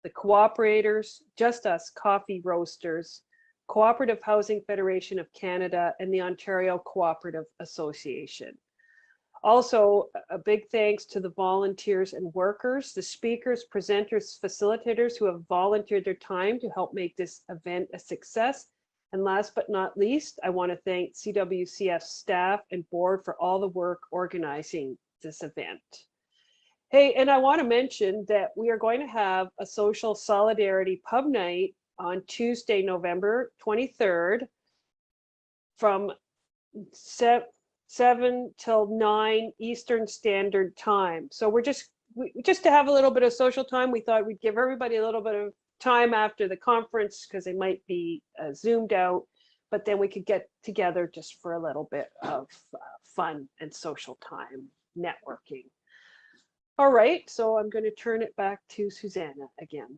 the cooperators, Just Us Coffee Roasters, Cooperative Housing Federation of Canada, and the Ontario Cooperative Association. Also, a big thanks to the volunteers and workers, the speakers, presenters, facilitators who have volunteered their time to help make this event a success. And last but not least, I want to thank CWCF staff and board for all the work organizing this event. Hey, and I want to mention that we are going to have a social solidarity pub night on Tuesday, November 23rd from 7 till 9 Eastern Standard Time. So we're just to have a little bit of social time. We thought we'd give everybody a little bit of time after the conference because they might be zoomed out, but then we could get together just for a little bit of fun and social time networking. All right, so I'm going to turn it back to Susanna again.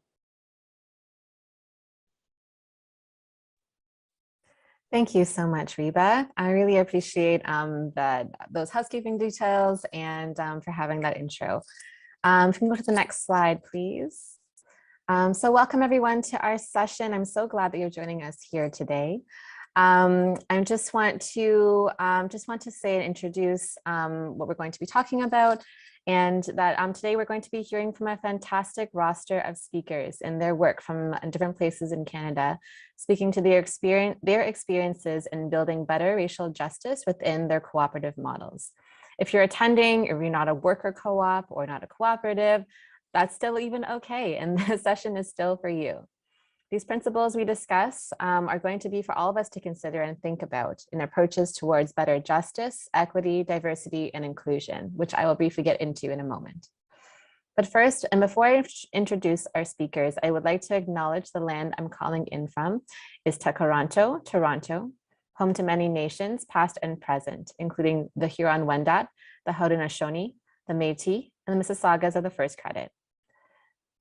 Thank you so much, Reba. I really appreciate those housekeeping details and for having that intro. If you can go to the next slide, please. So welcome everyone to our session. I'm so glad that you're joining us here today. I just want to say and introduce what we're going to be talking about, and that today we're going to be hearing from a fantastic roster of speakers and their work from different places in Canada, speaking to their experiences in building better racial justice within their cooperative models. If you're attending, if you're not a worker co-op or not a cooperative, that's still even okay, and the session is still for you. These principles we discuss are going to be for all of us to consider and think about in approaches towards better justice, equity, diversity, and inclusion, which I will briefly get into in a moment. But first, and before I introduce our speakers, I would like to acknowledge the land I'm calling in from is Takaranto, Toronto, home to many nations, past and present, including the Huron-Wendat, the Haudenosaunee, the Métis, and the Mississaugas of the First Credit.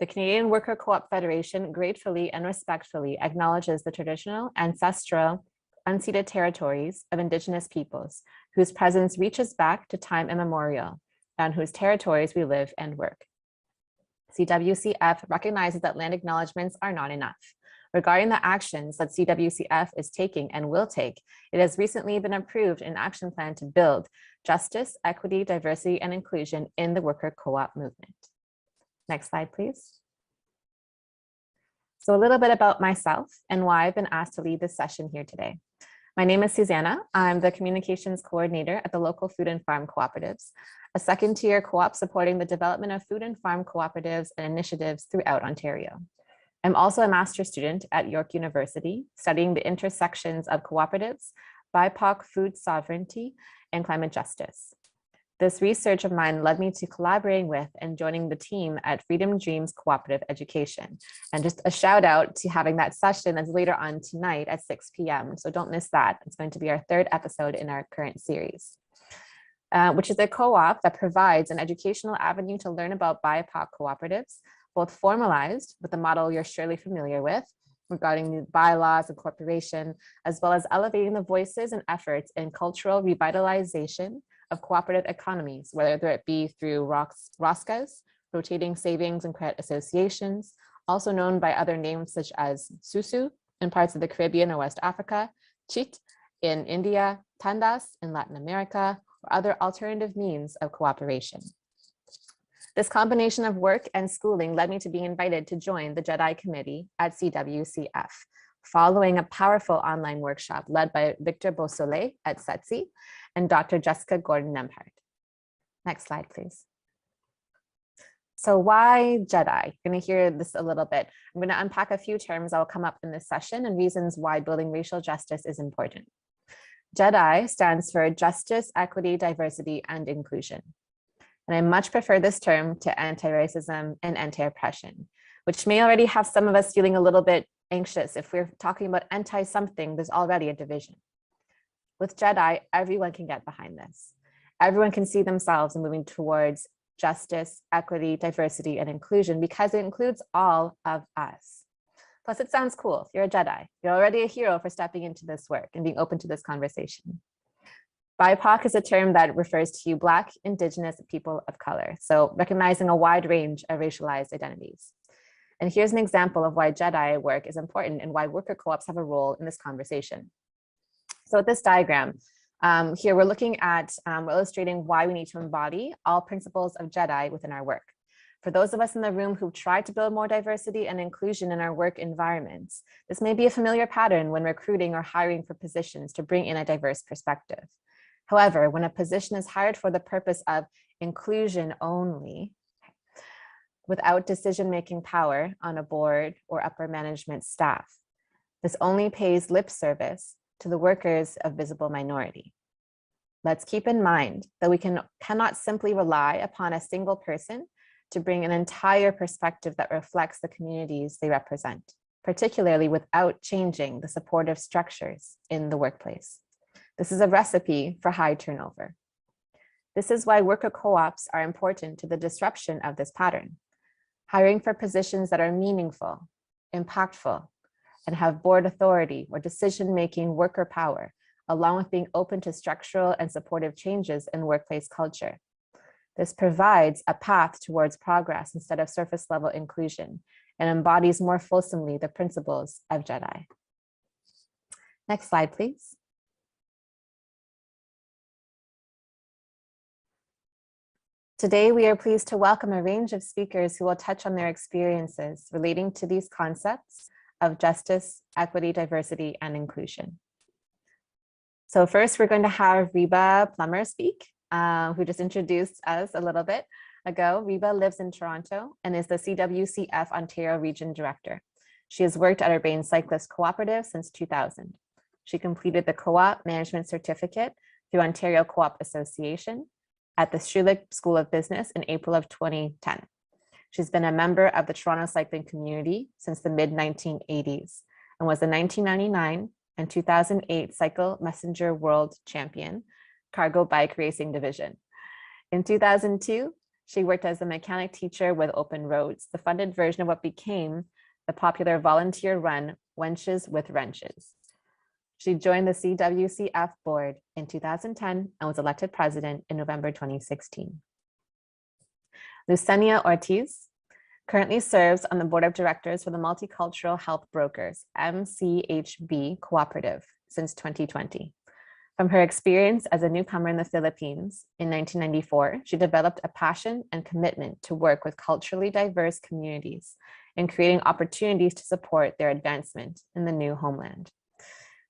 The Canadian Worker Co-op Federation gratefully and respectfully acknowledges the traditional, ancestral, unceded territories of Indigenous peoples, whose presence reaches back to time immemorial, and whose territories we live and work. CWCF recognizes that land acknowledgements are not enough. Regarding the actions that CWCF is taking and will take, it has recently been approved an action plan to build justice, equity, diversity, and inclusion in the worker co-op movement. Next slide, please. So a little bit about myself and why I've been asked to lead this session here today. My name is Susanna. I'm the communications coordinator at the local food and farm cooperatives, a second-tier co-op supporting the development of food and farm cooperatives and initiatives throughout Ontario. I'm also a master's student at York University, studying the intersections of cooperatives, BIPOC food sovereignty, and climate justice. This research of mine led me to collaborating with and joining the team at Freedom Dreams Cooperative Education. And just a shout out to having that session that's later on tonight at 6 p.m. So don't miss that. It's going to be our third episode in our current series, which is a co-op that provides an educational avenue to learn about BIPOC cooperatives, both formalized with the model you're surely familiar with, regarding the bylaws and corporation, as well as elevating the voices and efforts in cultural revitalization of cooperative economies, whether it be through ROSCAs, rotating savings and credit associations, also known by other names such as SUSU in parts of the Caribbean or West Africa, CHIT in India, Tandas in Latin America, or other alternative means of cooperation. This combination of work and schooling led me to being invited to join the JEDI committee at CWCF, following a powerful online workshop led by Victor Beausoleil at CETSI and Dr. Jessica Gordon-Nembhard. Next slide, please. So why JEDI? You're going to hear this a little bit. I'm going to unpack a few terms that will come up in this session and reasons why building racial justice is important. JEDI stands for Justice, Equity, Diversity, and Inclusion. And I much prefer this term to anti-racism and anti-oppression, which may already have some of us feeling a little bit anxious. If we're talking about anti-something, there's already a division. With JEDI, everyone can get behind this. Everyone can see themselves moving towards justice, equity, diversity, and inclusion because it includes all of us. Plus, it sounds cool. If you're a JEDI, you're already a hero for stepping into this work and being open to this conversation. BIPOC is a term that refers to Black, Indigenous, people of color, so recognizing a wide range of racialized identities. And here's an example of why JEDI work is important and why worker co-ops have a role in this conversation. So with this diagram, here we're looking at, we're illustrating why we need to embody all principles of JEDI within our work. For those of us in the room who've tried to build more diversity and inclusion in our work environments, this may be a familiar pattern when recruiting or hiring for positions to bring in a diverse perspective. However, when a position is hired for the purpose of inclusion only, without decision-making power on a board or upper management staff, this only pays lip service to the workers of visible minority. Let's keep in mind that we cannot simply rely upon a single person to bring an entire perspective that reflects the communities they represent, particularly without changing the supportive structures in the workplace. This is a recipe for high turnover. This is why worker co-ops are important to the disruption of this pattern. Hiring for positions that are meaningful, impactful, and have board authority or decision-making worker power, along with being open to structural and supportive changes in workplace culture. This provides a path towards progress instead of surface level inclusion and embodies more fulsomely the principles of JEDI. Next slide, please. Today, we are pleased to welcome a range of speakers who will touch on their experiences relating to these concepts of justice, equity, diversity, and inclusion. So first, we're going to have Reba Plummer speak, who just introduced us a little bit ago. Reba lives in Toronto and is the CWCF Ontario Region Director. She has worked at Urbane Cyclist Cooperative since 2000. She completed the Co-op Management Certificate through Ontario Co-op Association at the Schulich School of Business in April of 2010. She's been a member of the Toronto cycling community since the mid-1980s and was the 1999 and 2008 Cycle Messenger World Champion, Cargo Bike Racing Division. In 2002, she worked as a mechanic teacher with Open Roads, the funded version of what became the popular volunteer run Wenches with Wrenches. She joined the CWCF board in 2010 and was elected president in November 2016. Lucenia Ortiz currently serves on the board of directors for the Multicultural Health Brokers, MCHB Cooperative, since 2020. From her experience as a newcomer in the Philippines in 1994, she developed a passion and commitment to work with culturally diverse communities and creating opportunities to support their advancement in the new homeland.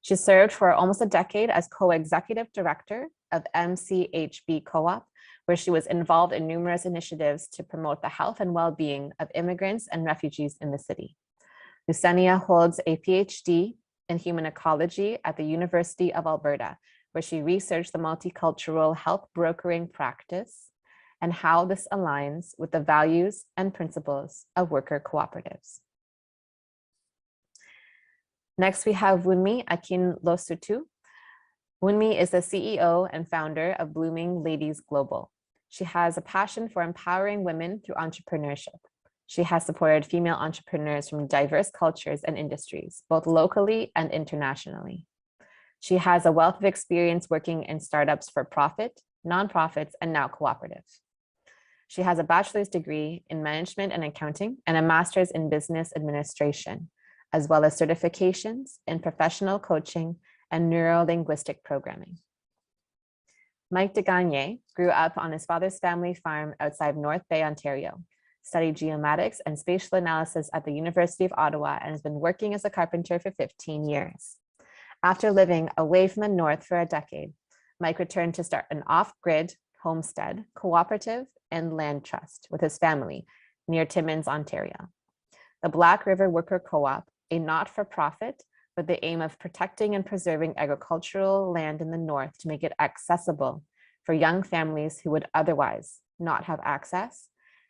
She served for almost a decade as co-executive director of MCHB Co-op, where she was involved in numerous initiatives to promote the health and well-being of immigrants and refugees in the city. Lucenia holds a PhD in human ecology at the University of Alberta, where she researched the multicultural health brokering practice and how this aligns with the values and principles of worker cooperatives. Next, we have Wunmi Akinlosutu. Wunmi is the CEO and founder of Blooming Ladies Global. She has a passion for empowering women through entrepreneurship. She has supported female entrepreneurs from diverse cultures and industries, both locally and internationally. She has a wealth of experience working in startups for profit, nonprofits, and now cooperatives. She has a bachelor's degree in management and accounting and a master's in business administration, as well as certifications in professional coaching and neuro-linguistic programming. Mike DeGagne grew up on his father's family farm outside North Bay, Ontario, studied geomatics and spatial analysis at the University of Ottawa, and has been working as a carpenter for 15 years. After living away from the North for a decade, Mike returned to start an off-grid homestead, cooperative, and land trust with his family near Timmins, Ontario. The Black River Worker Co-op, a not-for-profit with the aim of protecting and preserving agricultural land in the North to make it accessible for young families who would otherwise not have access,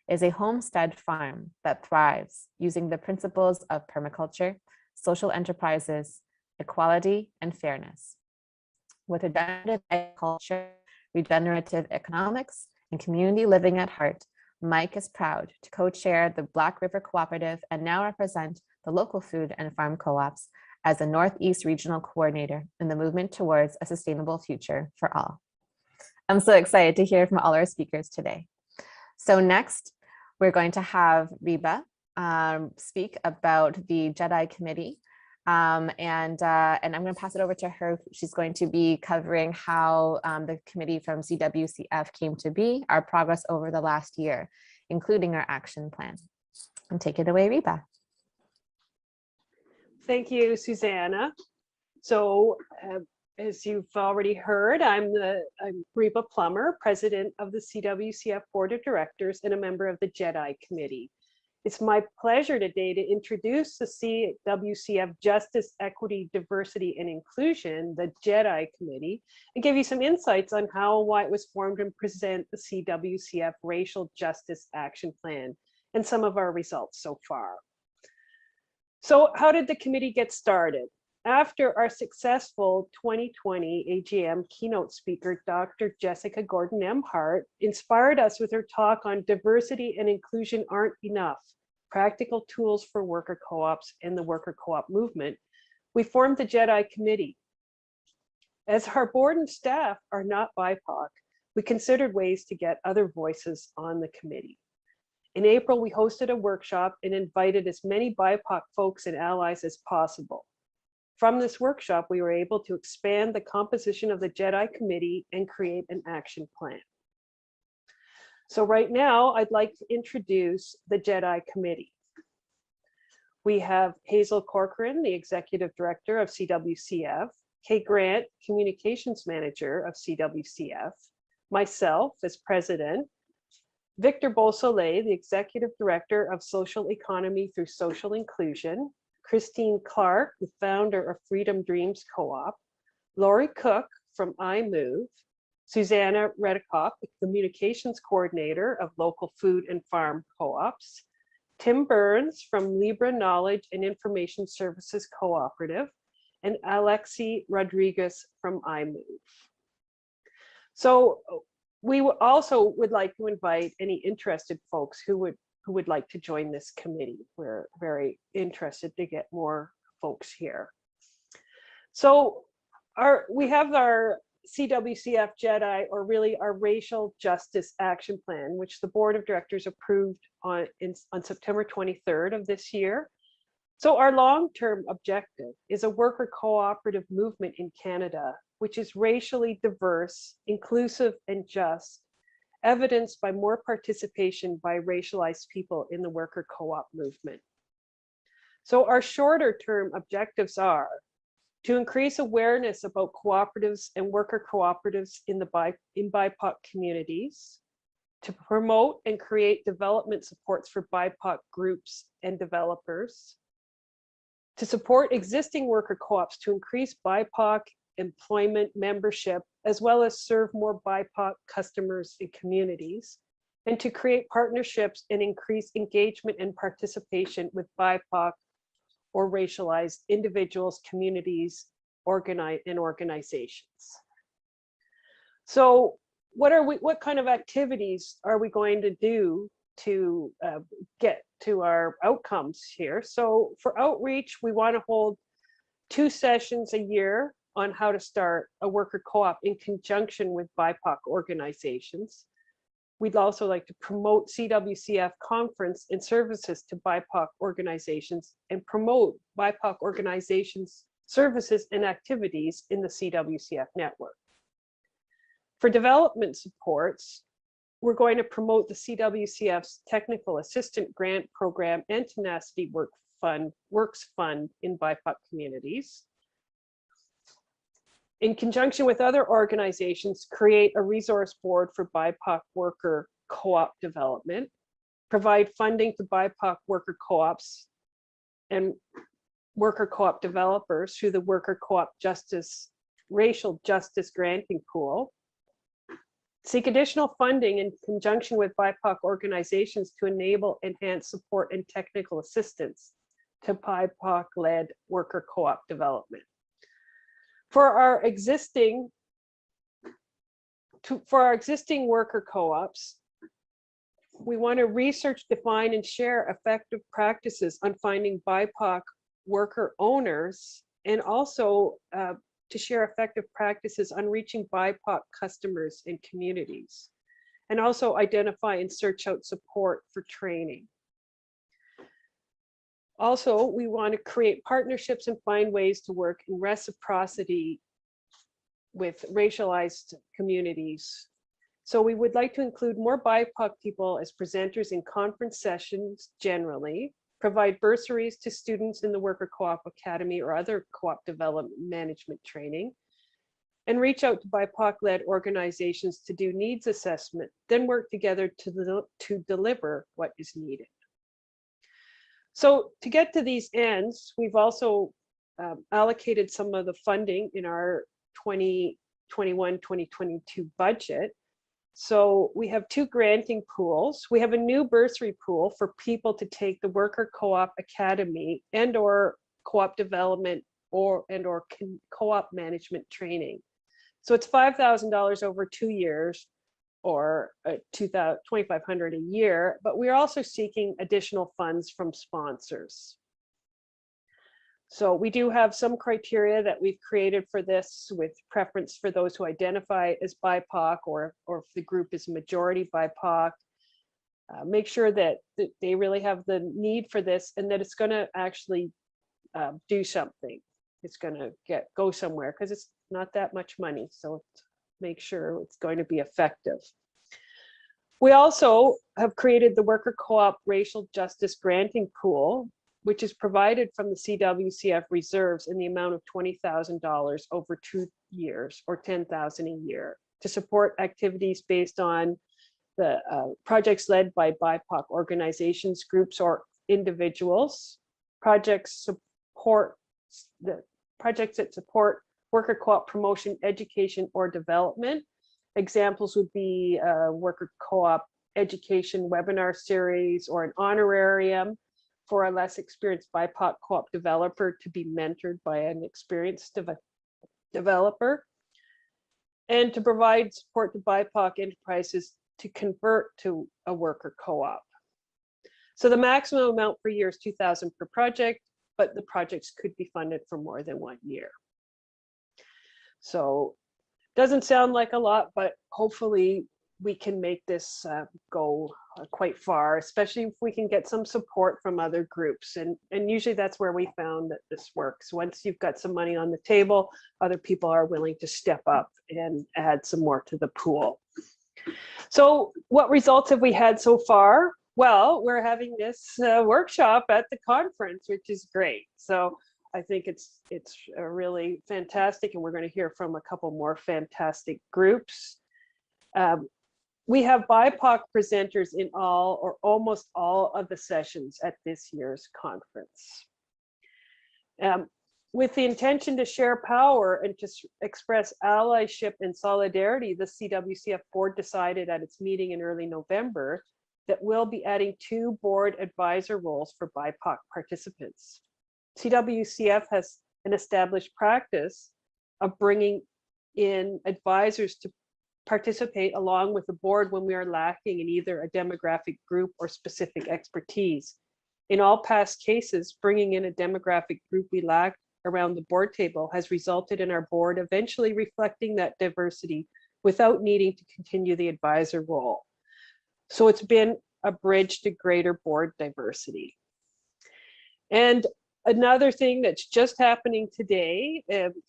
is a homestead farm that thrives using the principles of permaculture, social enterprises, equality, and fairness. With regenerative agriculture, regenerative economics, and community living at heart, Mike is proud to co-chair the Black River Cooperative and now represent the local food and farm co-ops as the Northeast Regional Coordinator in the movement towards a sustainable future for all. I'm so excited to hear from all our speakers today. So next, we're going to have Reba speak about the JEDI committee. And I'm going to pass it over to her. She's going to be covering how the committee from CWCF came to be, our progress over the last year, including our action plan. And take it away, Reba. Thank you, Susanna. So as you've already heard, I'm Reba Plummer, president of the CWCF Board of Directors and a member of the JEDI committee. It's my pleasure today to introduce the CWCF Justice, Equity, Diversity, and Inclusion, the JEDI committee, and give you some insights on how and why it was formed and present the CWCF Racial Justice Action Plan and some of our results so far. So how did the committee get started? After our successful 2020 AGM keynote speaker, Dr. Jessica Gordon M. Hart, inspired us with her talk on diversity and inclusion aren't enough, practical tools for worker co-ops and the worker co-op movement, we formed the JEDI committee. As our board and staff are not BIPOC, we considered ways to get other voices on the committee. In April, we hosted a workshop and invited as many BIPOC folks and allies as possible. From this workshop, we were able to expand the composition of the JEDI committee and create an action plan. So right now, I'd like to introduce the JEDI committee. We have Hazel Corcoran, the executive director of CWCF, Kay Grant, communications manager of CWCF, myself as president, Victor Beausoleil, the executive director of social economy through social inclusion, Christine Clark, the founder of Freedom Dreams Co-op, Lori Cook from iMove, Susanna Redikoff, the communications coordinator of local food and farm co-ops, Tim Burns from Libra Knowledge and Information Services Cooperative, and Alexi Rodriguez from iMove. So we also would like to invite any interested folks who would like to join this committee. We're very interested to get more folks here. So we have our CWCF JEDI, or really our Racial Justice Action Plan, which the Board of Directors approved on September 23rd of this year. So our long-term objective is a worker cooperative movement in Canada, which is racially diverse, inclusive, and just, evidenced by more participation by racialized people in the worker co-op movement. So our shorter term objectives are to increase awareness about cooperatives and worker cooperatives in BIPOC communities, to promote and create development supports for BIPOC groups and developers, to support existing worker co-ops to increase BIPOC employment membership, as well as serve more BIPOC customers and communities, and to create partnerships and increase engagement and participation with BIPOC or racialized individuals, communities, and organizations. So what kind of activities are we going to do to get to our outcomes here? So for outreach, we want to hold 2 sessions a year on how to start a worker co-op in conjunction with BIPOC organizations. We'd also like to promote CWCF conference and services to BIPOC organizations and promote BIPOC organizations, services and activities in the CWCF network. For development supports, we're going to promote the CWCF's Technical Assistant Grant Program and Tenacity Works Fund in BIPOC communities. In conjunction with other organizations, create a resource board for BIPOC worker co-op development, provide funding to BIPOC worker co-ops and worker co-op developers through the Worker Co-op Racial Justice Granting Pool, seek additional funding in conjunction with BIPOC organizations to enable enhanced support and technical assistance to BIPOC-led worker co-op development. For our existing worker co-ops, we want to research, define, and share effective practices on finding BIPOC worker owners, and also to share effective practices on reaching BIPOC customers and communities, and also identify and search out support for training. Also, we want to create partnerships and find ways to work in reciprocity with racialized communities. So we would like to include more BIPOC people as presenters in conference sessions generally, provide bursaries to students in the Worker Co-op Academy or other co-op development management training, and reach out to BIPOC-led organizations to do needs assessment, then work together to deliver what is needed. So to get to these ends, we've also allocated some of the funding in our 2021-2022 budget. So we have two granting pools. We have a new bursary pool for people to take the Worker Co-op Academy and or co-op development or co-op management training. So it's $5,000 over 2 years or $2,500 a year, but we're also seeking additional funds from sponsors. So we do have some criteria that we've created for this with preference for those who identify as BIPOC or if the group is majority BIPOC. Make sure that they really have the need for this and that it's going to actually do something. It's going to go somewhere because it's not that much money. So make sure it's going to be effective. We also have created the Worker Co-op Racial Justice Granting Pool, which is provided from the CWCF reserves in the amount of $20,000 over 2 years or $10,000 a year to support activities based on the projects led by BIPOC organizations, groups, or individuals. Projects that support worker co-op promotion, education, or development. Examples would be worker co-op education webinar series or an honorarium for a less experienced BIPOC co-op developer to be mentored by an experienced developer, and to provide support to BIPOC enterprises to convert to a worker co-op. So the maximum amount per year is $2,000 per project, but the projects could be funded for more than 1 year. So doesn't sound like a lot, but hopefully we can make this go quite far, especially if we can get some support from other groups. And usually that's where we found that this works. Once you've got some money on the table, other people are willing to step up and add some more to the pool. So what results have we had so far? Well, we're having this workshop at the conference, which is great. So I think it's really fantastic, and we're going to hear from a couple more fantastic groups. We have BIPOC presenters in all or almost all of the sessions at this year's conference. With the intention to share power and to express allyship and solidarity, the CWCF board decided at its meeting in early November that we'll be adding 2 board advisor roles for BIPOC participants. CWCF has an established practice of bringing in advisors to participate along with the board when we are lacking in either a demographic group or specific expertise. In all past cases, bringing in a demographic group we lack around the board table has resulted in our board eventually reflecting that diversity without needing to continue the advisor role. So it's been a bridge to greater board diversity. And another thing that's just happening today,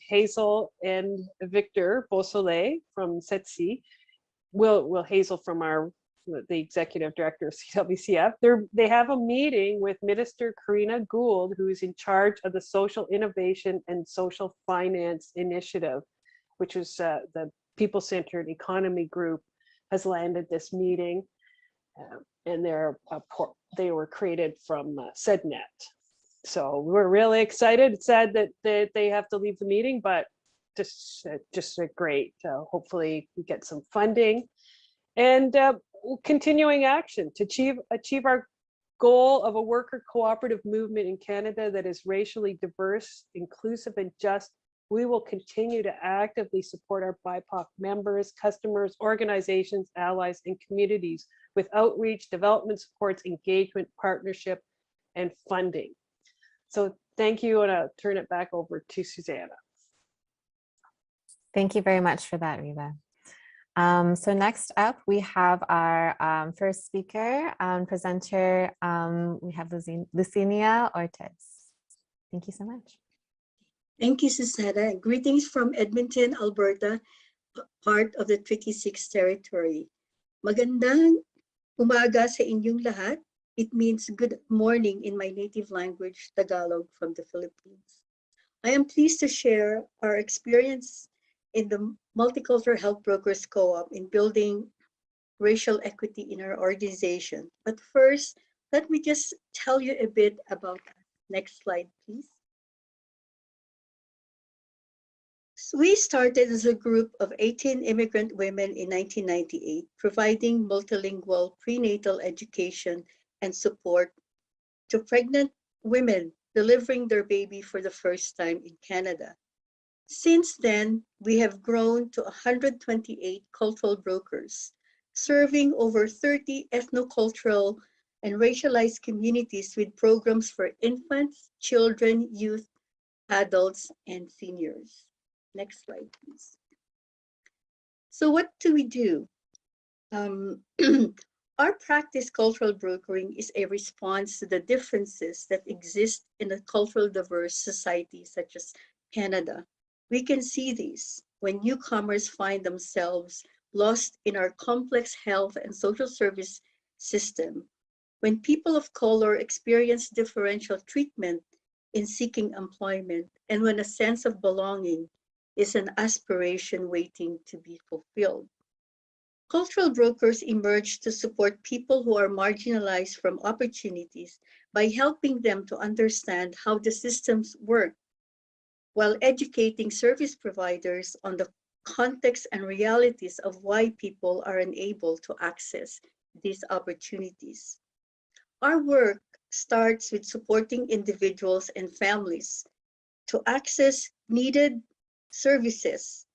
Hazel and Victor Beausoleil from CETSI, Hazel from the executive director of CWCF, they have a meeting with Minister Karina Gould, who is in charge of the Social Innovation and Social Finance Initiative, which is the People-Centered Economy Group, has landed this meeting, and they were created from SEDNet. So we're really excited. It's sad that they have to leave the meeting, but just great. Hopefully we get some funding and continuing action to achieve our goal of a worker cooperative movement in Canada that is racially diverse, inclusive, and just. We will continue to actively support our BIPOC members, customers, organizations, allies, and communities with outreach, development supports, engagement, partnership, and funding. So thank you, and I'll turn it back over to Susanna. Thank you very much for that, Reva. So next up, we have our first speaker and presenter. We have Lucinia Ortiz. Thank you so much. Thank you, Susanna. Greetings from Edmonton, Alberta, part of the Treaty 6 territory. Magandang umaga sa inyong lahat. It means good morning in my native language, Tagalog, from the Philippines. I am pleased to share our experience in the Multicultural Health Brokers Co-op in building racial equity in our organization. But first, let me just tell you a bit about us. Next slide, please. So we started as a group of 18 immigrant women in 1998, providing multilingual prenatal education and support to pregnant women delivering their baby for the first time in Canada. Since then, we have grown to 128 cultural brokers, serving over 30 ethnocultural and racialized communities with programs for infants, children, youth, adults, and seniors. Next slide, please. So what do we do? Our practice, cultural brokering, is a response to the differences that exist in a culturally diverse society such as Canada. We can see these when newcomers find themselves lost in our complex health and social service system, when people of color experience differential treatment in seeking employment, and when a sense of belonging is an aspiration waiting to be fulfilled. Cultural brokers emerge to support people who are marginalized from opportunities by helping them to understand how the systems work, while educating service providers on the context and realities of why people are unable to access these opportunities. Our work starts with supporting individuals and families to access needed services,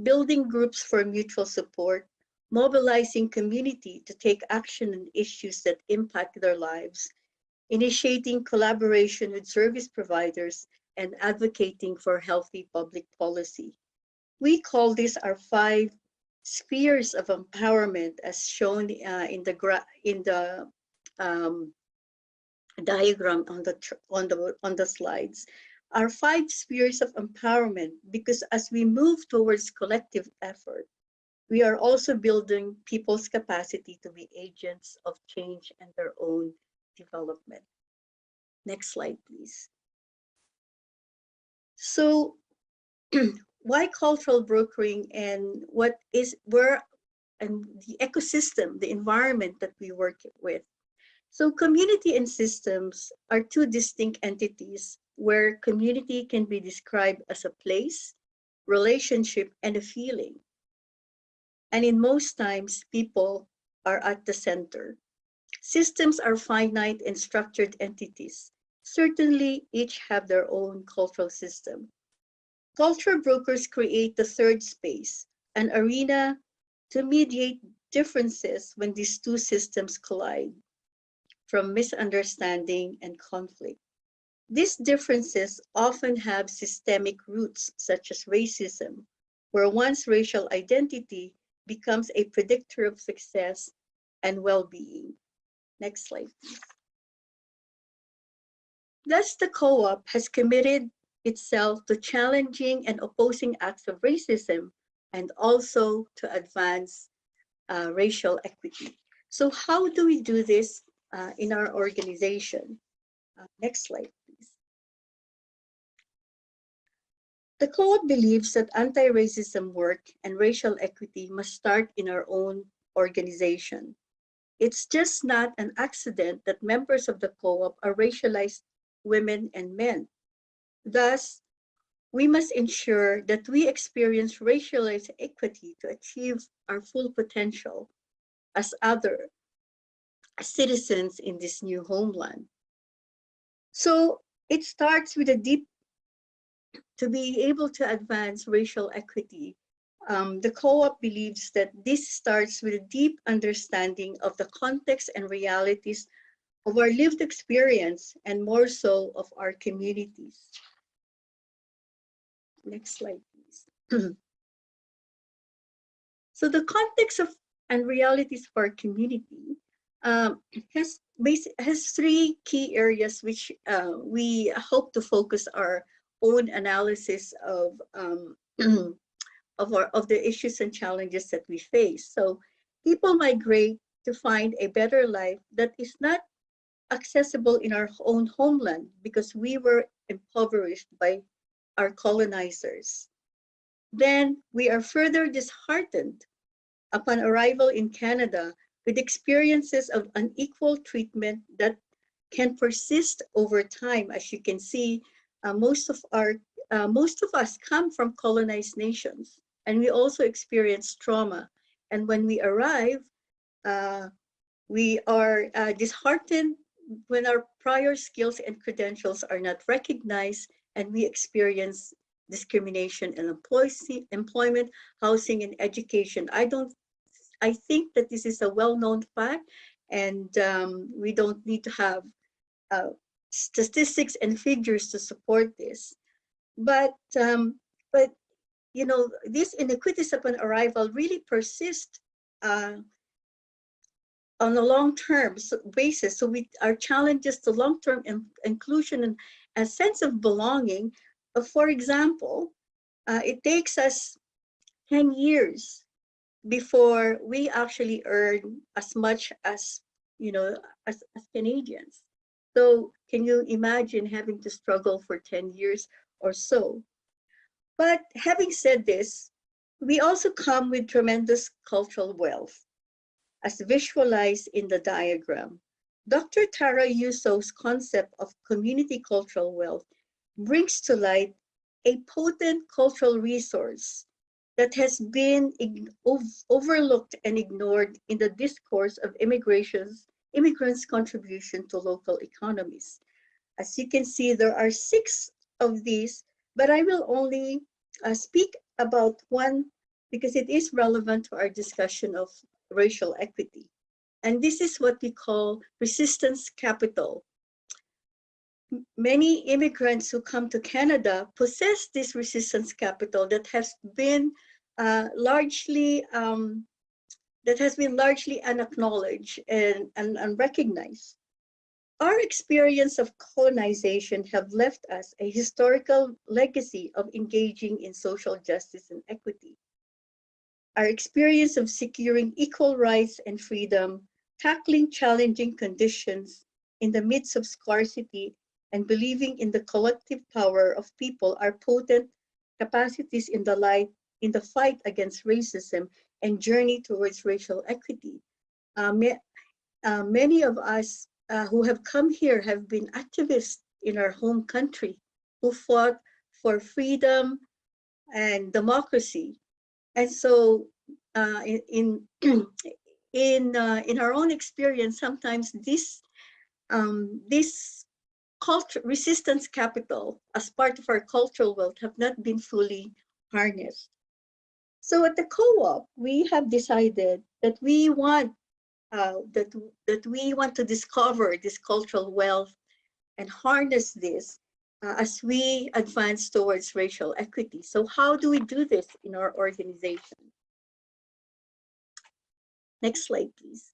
building groups for mutual support, mobilizing community to take action on issues that impact their lives, initiating collaboration with service providers, and advocating for healthy public policy. We call this our 5 spheres of empowerment, as shown in the diagram on the slides. Our 5 spheres of empowerment, because as we move towards collective effort, we are also building people's capacity to be agents of change and their own development. Next slide, please. So why cultural brokering, and and the ecosystem, the environment that we work with? So community and systems are 2 distinct entities where community can be described as a place, relationship, and a feeling. And in most times, people are at the center. Systems are finite and structured entities. Certainly, each have their own cultural system. Cultural brokers create the 3rd space, an arena to mediate differences when these 2 systems collide, from misunderstanding and conflict. These differences often have systemic roots, such as racism, where one's racial identity becomes a predictor of success and well-being. Next slide, please. Thus, the co-op has committed itself to challenging and opposing acts of racism and also to advance racial equity. So how do we do this in our organization? Next slide, please. The co-op believes that anti-racism work and racial equity must start in our own organization. It's just not an accident that members of the co-op are racialized women and men. Thus, we must ensure that we experience racialized equity to achieve our full potential as other citizens in this new homeland. So it starts with to be able to advance racial equity. The co-op believes that this starts with a deep understanding of the context and realities of our lived experience, and more so of our communities. Next slide, please. So the context of and realities of our community has three key areas which we hope to focus our own analysis of of the issues and challenges that we face. So people migrate to find a better life that is not accessible in our own homeland because we were impoverished by our colonizers. Then we are further disheartened upon arrival in Canada with experiences of unequal treatment that can persist over time. As you can see, most of us come from colonized nations, and we also experience trauma. And when we arrive, we are disheartened when our prior skills and credentials are not recognized, and we experience discrimination in employment, housing, and education. I think that this is a well-known fact, and we don't need to have statistics and figures to support this. But you know, these inequities upon arrival really persist on a long-term basis. So our challenges to long-term inclusion and a sense of belonging. For example, it takes us 10 years before we actually earn as much as, you know, as Canadians. So can you imagine having to struggle for 10 years or so? But having said this, we also come with tremendous cultural wealth, as visualized in the diagram. Dr. Tara Yuso's concept of community cultural wealth brings to light a potent cultural resource that has been overlooked and ignored in the discourse of immigrants' contribution to local economies. As you can see, there are 6 of these, but I will only speak about one because it is relevant to our discussion of racial equity. And this is what we call resistance capital. Many immigrants who come to Canada possess this resistance capital that has been largely unacknowledged and unrecognized. Our experience of colonization have left us a historical legacy of engaging in social justice and equity. Our experience of securing equal rights and freedom, tackling challenging conditions in the midst of scarcity, and believing in the collective power of people are potent capacities in the fight against racism and journey towards racial equity. Many of us who have come here have been activists in our home country who fought for freedom and democracy. And so in our own experience, sometimes this resistance capital as part of our cultural wealth have not been fully harnessed. So at the co-op, we have decided that we want to discover this cultural wealth and harness this as we advance towards racial equity. So how do we do this in our organization? Next slide, please.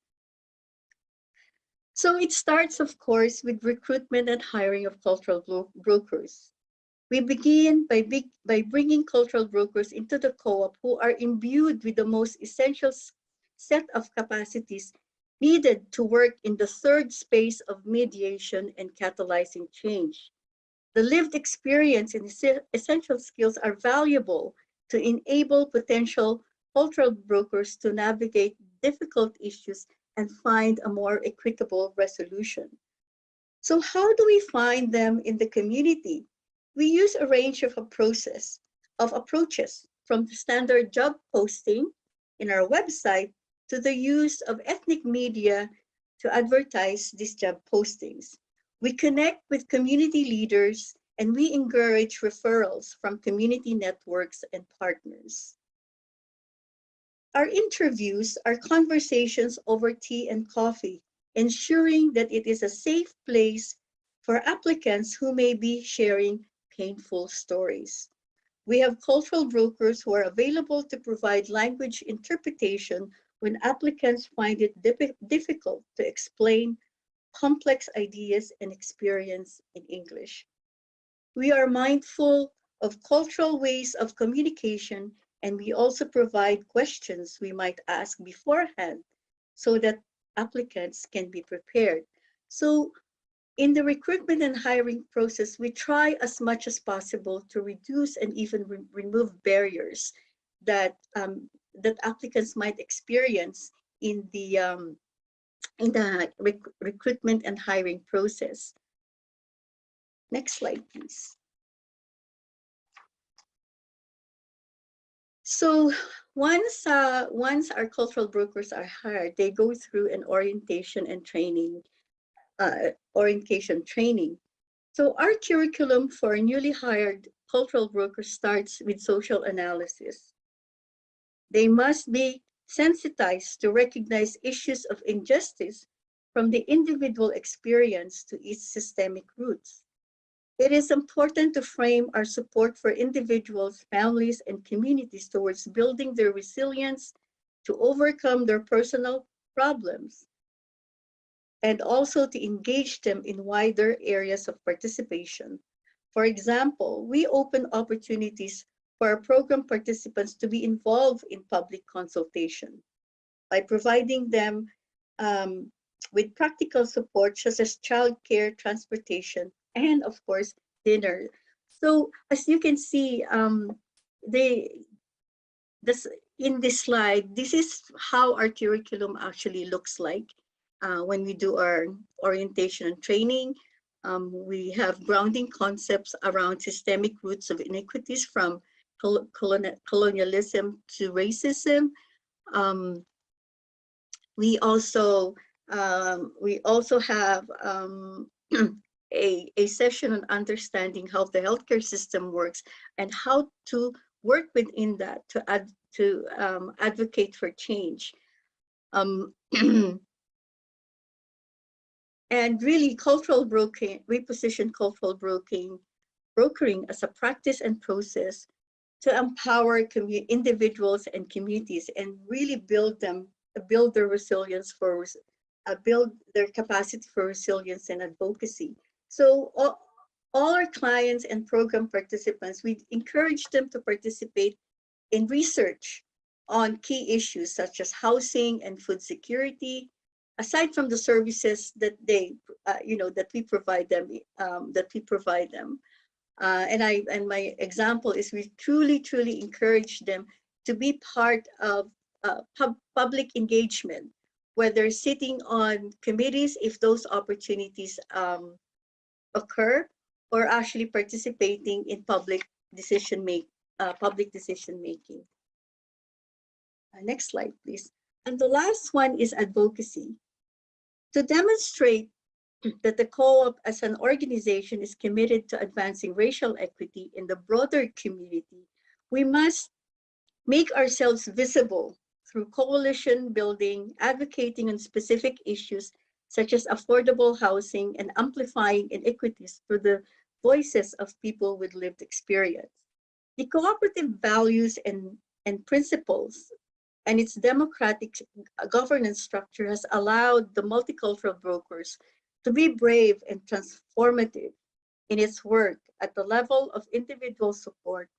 So it starts, of course, with recruitment and hiring of cultural brokers. We begin by bringing cultural brokers into the co-op who are imbued with the most essential set of capacities needed to work in the third space of mediation and catalyzing change. The lived experience and essential skills are valuable to enable potential cultural brokers to navigate difficult issues and find a more equitable resolution. So how do we find them in the community? We use a range of approaches from the standard job posting in our website to the use of ethnic media to advertise these job postings. We connect with community leaders and we encourage referrals from community networks and partners. Our interviews are conversations over tea and coffee, ensuring that it is a safe place for applicants who may be sharing painful stories. We have cultural brokers who are available to provide language interpretation when applicants find it difficult to explain complex ideas and experience in English. We are mindful of cultural ways of communication, and we also provide questions we might ask beforehand so that applicants can be prepared. So in the recruitment and hiring process, we try as much as possible to reduce and even remove barriers that that applicants might experience in the recruitment and hiring process. Next slide, please. So once our cultural brokers are hired, they go through an orientation and training. So our curriculum for newly hired cultural brokers starts with social analysis. They must be sensitized to recognize issues of injustice from the individual experience to its systemic roots. It is important to frame our support for individuals, families, and communities towards building their resilience to overcome their personal problems, and also to engage them in wider areas of participation. For example, we open opportunities for our program participants to be involved in public consultation by providing them with practical support such as childcare, transportation, and of course, dinner. So as you can see, in this slide, this is how our curriculum actually looks like when we do our orientation and training. We have grounding concepts around systemic roots of inequities from colonialism to racism. We also have a session on understanding how the healthcare system works and how to work within that to advocate for change. And really, cultural broking, reposition cultural brokering as a practice and process to empower individuals and communities and really build their resilience build their capacity for resilience and advocacy. So all our clients and program participants, we encourage them to participate in research on key issues such as housing and food security, aside from the services that that we provide them. And my example is we truly encourage them to be part of public engagement, whether sitting on committees if those opportunities occur, or actually participating in public decision making. Next slide, please. And the last one is advocacy. To demonstrate that the Co-op as an organization is committed to advancing racial equity in the broader community, we must make ourselves visible through coalition building, advocating on specific issues such as affordable housing, and amplifying inequities through the voices of people with lived experience. The cooperative values and principles and its democratic governance structure has allowed the multicultural brokers to be brave and transformative in its work at the level of individual support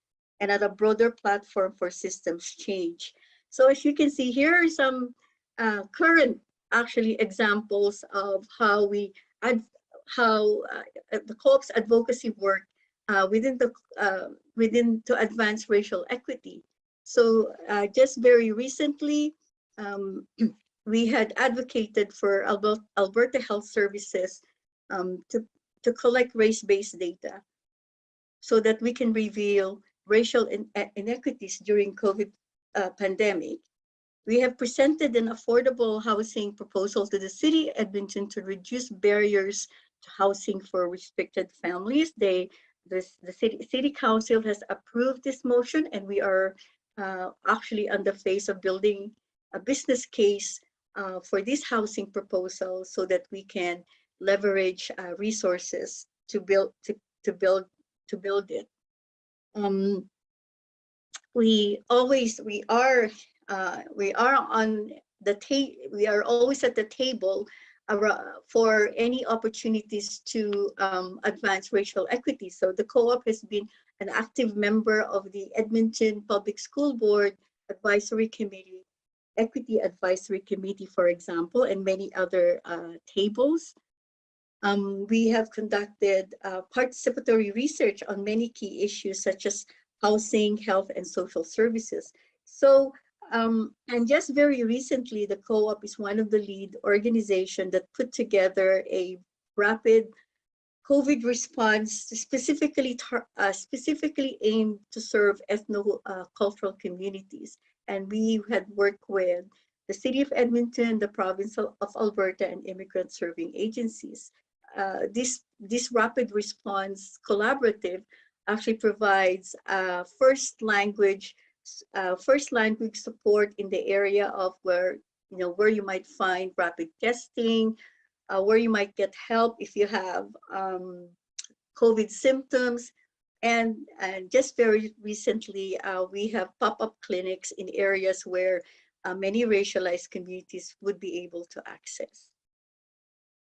and at a broader platform for systems change. So as you can see, here are some current actually examples of how the Co-op's advocacy work within to advance racial equity. So just very recently, we had advocated for Alberta Health Services to collect race-based data so that we can reveal racial inequities during COVID pandemic. We have presented an affordable housing proposal to the City of Edmonton to reduce barriers to housing for restricted families. The City Council has approved this motion, and we are actually on the phase of building a business case for this housing proposal so that we can leverage resources to build it. we are on the we are always at the table for any opportunities to advance racial equity. So the co-op has been an active member of the Edmonton Public School Board Advisory Committee, Equity Advisory Committee, for example, and many other tables. We have conducted participatory research on many key issues such as housing, health, and social services. So, and just very recently, the co-op is one of the lead organizations that put together a rapid COVID response specifically aimed to serve ethno-cultural communities. And we had worked with the City of Edmonton, the Province of Alberta, and immigrant serving agencies. This rapid response collaborative actually provides first language support in the area of where you might find rapid testing, where you might get help if you have COVID symptoms. And just very recently, we have pop-up clinics in areas where many racialized communities would be able to access.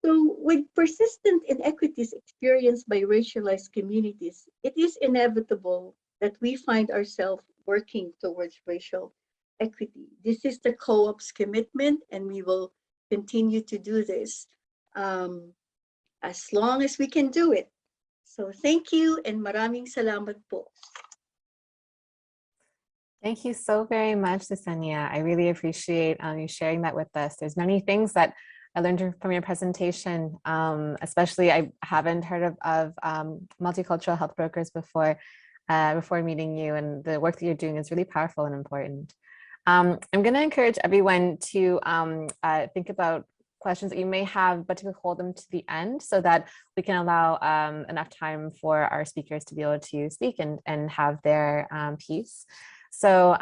So with persistent inequities experienced by racialized communities, it is inevitable that we find ourselves working towards racial equity. This is the co-op's commitment, and we will continue to do this as long as we can do it. So thank you, and maraming salamat po. Thank you so very much, Susania. I really appreciate you sharing that with us. There's many things that I learned from your presentation, especially I haven't heard of multicultural health brokers before meeting you, and the work that you're doing is really powerful and important. I'm going to encourage everyone to think about questions that you may have, but to hold them to the end so that we can allow enough time for our speakers to be able to speak and have their piece. So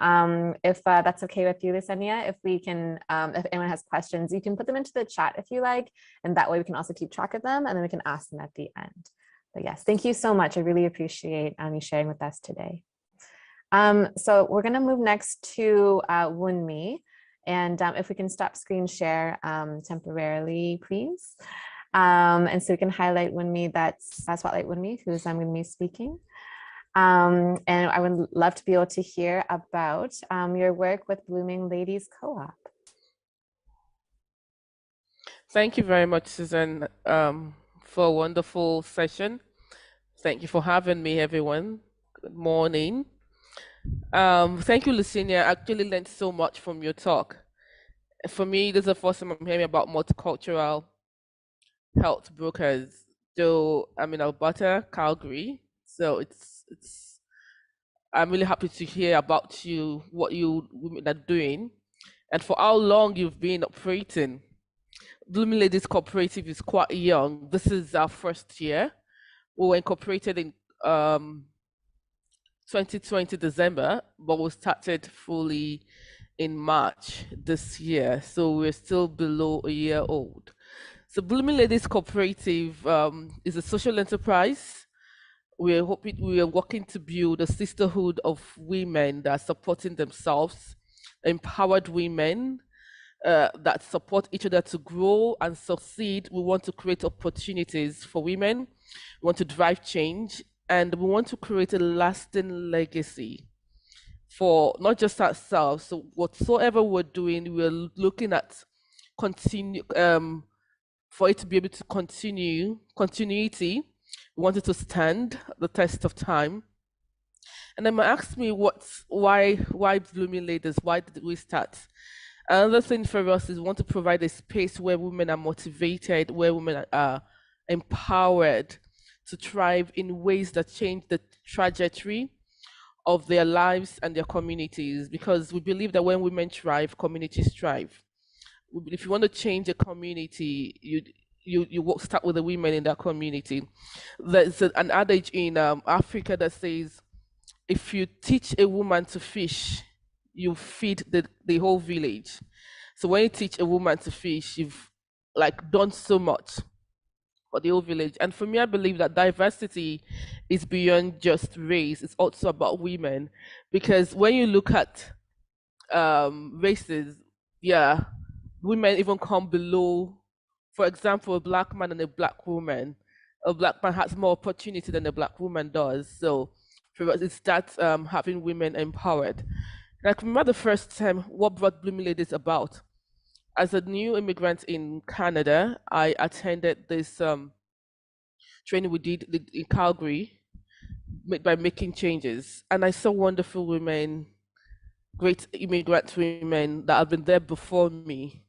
if that's okay with you, Lusenia, if we can, if anyone has questions, you can put them into the chat if you like, and that way we can also keep track of them, and then we can ask them at the end. But yes, thank you so much. I really appreciate you sharing with us today. So we're going to move next to Wunmi, and if we can stop screen share temporarily, please. And so we can highlight Wunmi, that's spotlight Wunmi, who's going to be speaking. And I would love to be able to hear about your work with Blooming Ladies Co-op. Thank you very much, Susan, for a wonderful session. Thank you for having me, everyone. Good morning. Thank you, Lucinia. I actually learned so much from your talk. For me, this is the first time I'm hearing about multicultural health brokers. So I'm in Alberta, Calgary. So I'm really happy to hear about what you women are doing, and for how long you've been operating. Blooming Ladies Cooperative is quite young. This is our first year. We were incorporated in 2020 December, but we started fully in March this year. So we're still below a year old. So Blooming Ladies Cooperative is a social enterprise. We are working to build a sisterhood of women that are supporting themselves, empowered women that support each other to grow and succeed. We want to create opportunities for women. We want to drive change, and we want to create a lasting legacy for not just ourselves. So whatsoever we're doing, we're looking at continue for it to be able to continuity. We want it to stand the test of time. And then ask me why Blooming Ladies? Why did we start? Another thing for us is we want to provide a space where women are motivated, where women are empowered to thrive in ways that change the trajectory of their lives and their communities, because we believe that when women thrive, communities thrive. If you want to change a community, you start with the women in that community. There's an adage in Africa that says, if you teach a woman to fish, you feed the whole village. So when you teach a woman to fish, you've done so much for the whole village. And for me, I believe that diversity is beyond just race. It's also about women, because when you look at races, yeah, women even come below. For example, a black man and a black woman. A black man has more opportunity than a black woman does. So for us, it's that having women empowered. And I can remember the first time what brought Blooming Ladies about. As a new immigrant in Canada, I attended this training we did in Calgary by making changes. And I saw wonderful women, great immigrant women that have been there before me.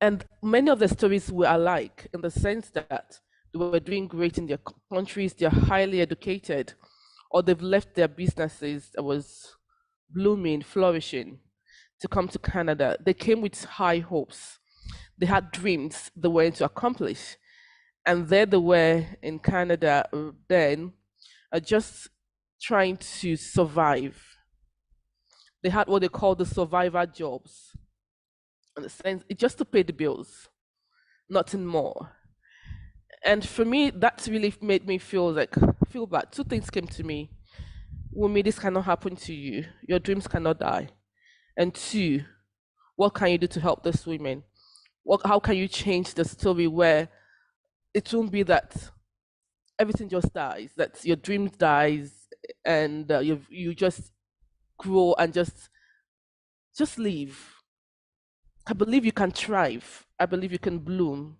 And many of the stories were alike in the sense that they were doing great in their countries, they're highly educated, or they've left their businesses that was blooming, flourishing, to come to Canada. They came with high hopes. They had dreams they were to accomplish. And there they were in Canada then, just trying to survive. They had what they call the survivor jobs. In the sense, it's just to pay the bills, nothing more. And for me, that really made me feel bad. Two things came to me. Wumi, this cannot happen to you. Your dreams cannot die. And two, what can you do to help these women? How can you change the story where it won't be that everything just dies, that your dream dies, and you just grow and just leave. I believe you can thrive. I believe you can bloom.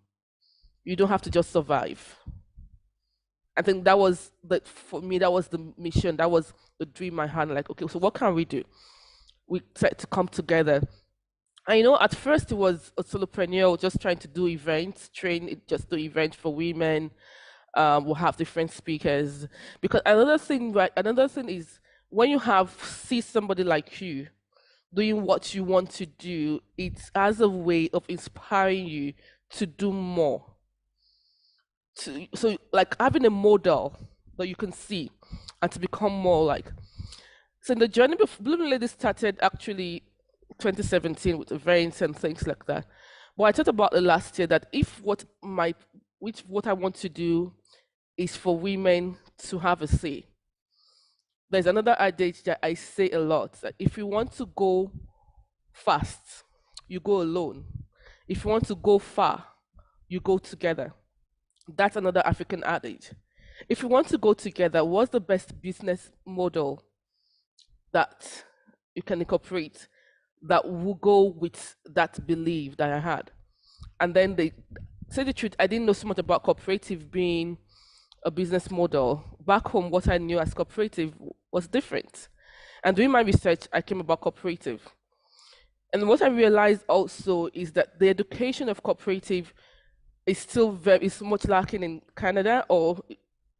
You don't have to just survive. I think that was for me, that was the mission. That was the dream I had. Like, okay, so what can we do? We tried to come together. And at first it was a solopreneur just trying to do events, just do events for women. We'll have different speakers. Because another thing is when you see somebody like you doing what you want to do, it's as a way of inspiring you to do more. So like having a model that you can see and to become more like. So in the journey, Blooming Lady started actually 2017 with events and things like that. But I thought about it last year that if what I want to do is for women to have a say. There's another adage that I say a lot, that if you want to go fast, you go alone. If you want to go far, you go together. That's another African adage. If you want to go together, what's the best business model that you can incorporate that will go with that belief that I had? And then they say the truth, I didn't know so much about cooperative being a business model. Back home, what I knew as cooperative was different. And doing my research, I came about cooperative. And what I realized also is that the education of cooperative is still is much lacking in Canada or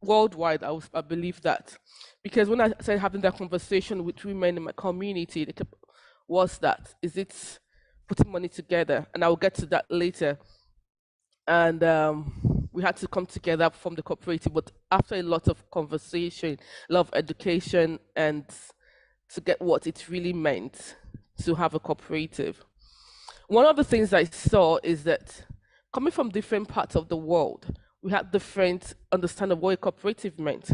worldwide. I believe that, because when I started having that conversation with women in my community, is it putting money together? And I will get to that later. And we had to come together from the cooperative, but after a lot of conversation, a lot of education, and to get what it really meant to have a cooperative. One of the things I saw is that coming from different parts of the world, we had different understanding of what a cooperative meant.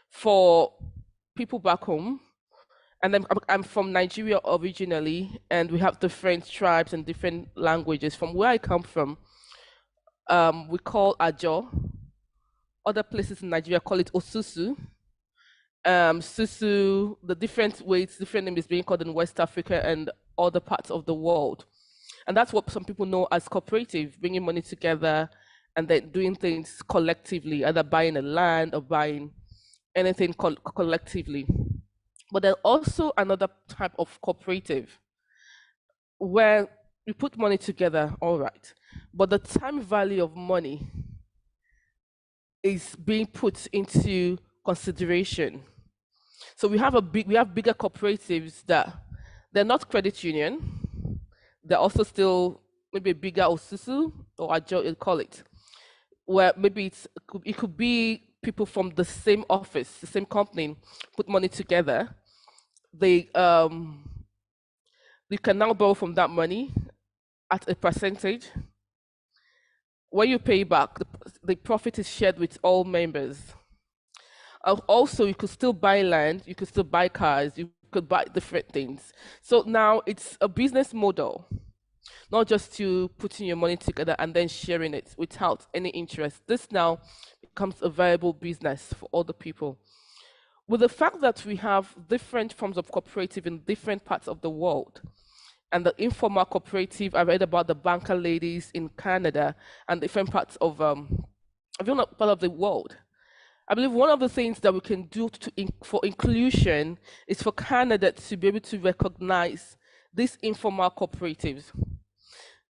For people back home, and I'm from Nigeria originally, and we have different tribes and different languages. From where I come from, we call Ajo. Other places in Nigeria call it Osusu. Susu, the different ways, different names being called in West Africa and other parts of the world. And that's what some people know as cooperative, bringing money together and then doing things collectively, either buying a land or buying anything collectively. But then also another type of cooperative where we put money together, all right, but the time value of money is being put into consideration. So we have bigger cooperatives that they're not credit union. They're also still maybe a bigger Osusu or Ajo, you call it, where maybe it could be people from the same office, the same company, put money together. They you can now borrow from that money at a percentage. when you pay back, the profit is shared with all members. Also, you could still buy land, you could still buy cars, you could buy different things. So now it's a business model, not just you putting your money together and then sharing it without any interest. This now becomes a viable business for other people. With the fact that we have different forms of cooperative in different parts of the world, and the informal cooperative, I read about the banker ladies in Canada and different parts of part of the world. I believe one of the things that we can do for inclusion is for Canada to be able to recognize these informal cooperatives,